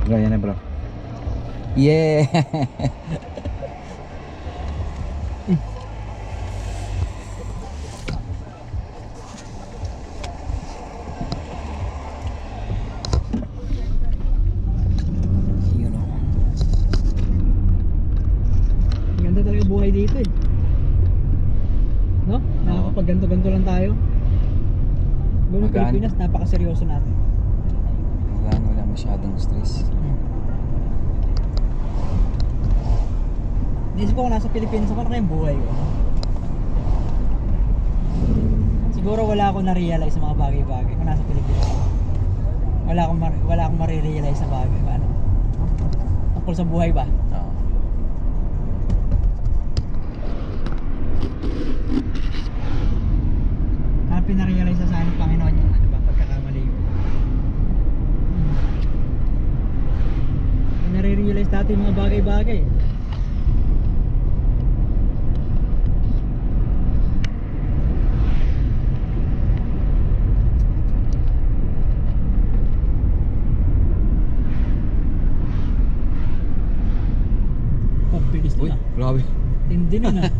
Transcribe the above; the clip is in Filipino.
Bro, yan na bro. Yeah! Yun o. Ganda talaga buhay dito eh. No? Nakakapag ganto-ganto lang tayo. Buong Magaan. Pilipinas, napakaseryoso natin. Wala masyadong stress. Naisip ko kung nasa Pilipinas ako, ano kayang buhay ko? Siguro wala akong na-realize sa mga bagay-bagay kung nasa Pilipinas ako. Wala akong ma-realize sa bagay. Ano? Tungkol sa buhay ba? Oo. Pina-realize sa akin ng Panginoon yung ano ba, pagkakamali ko. Nare-realize dati yung mga bagay-bagay. Pagbilis Uy, na. grabe. Tindi na.